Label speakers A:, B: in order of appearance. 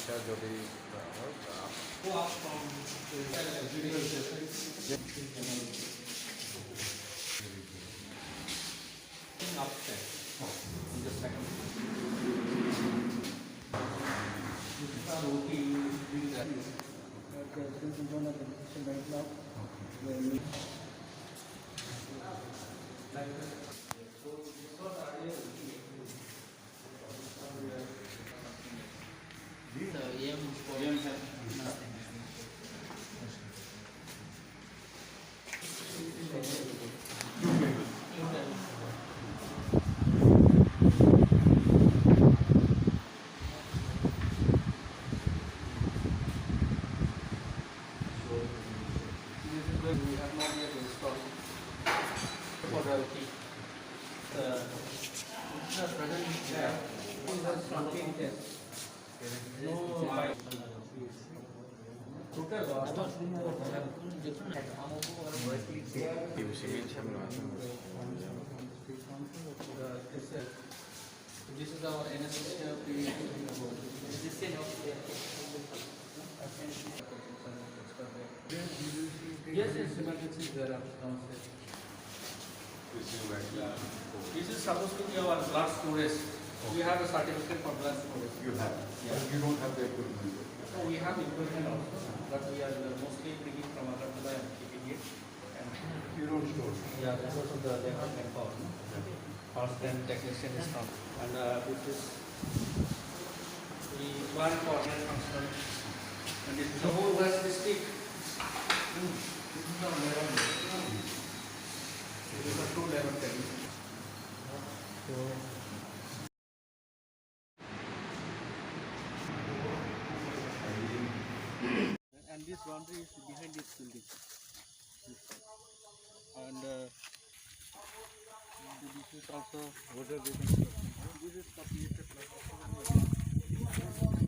A: recharge যদি
B: Go up from upstairs in the second floor. This is our OT doing that. This is where we have not yet installed for the OT. The present there is a fronting test. No total this is our anesthesia period. Yes, emergency there are downstairs. This is supposed to be our blood storage. We have a certificate for blood storage.
A: you have,
B: Yeah.
A: you don't have the equipment.
B: So we have equipment also, but we are mostly bringing from Agartala and keeping it. And
A: You don't store.
B: yeah, this is also they have manpower. First then technician is from, and this is the one for function. And this is the whole West District. This is our level. This is a 2-level technique. And this boundary is behind this building. And this is also water building. This is completed.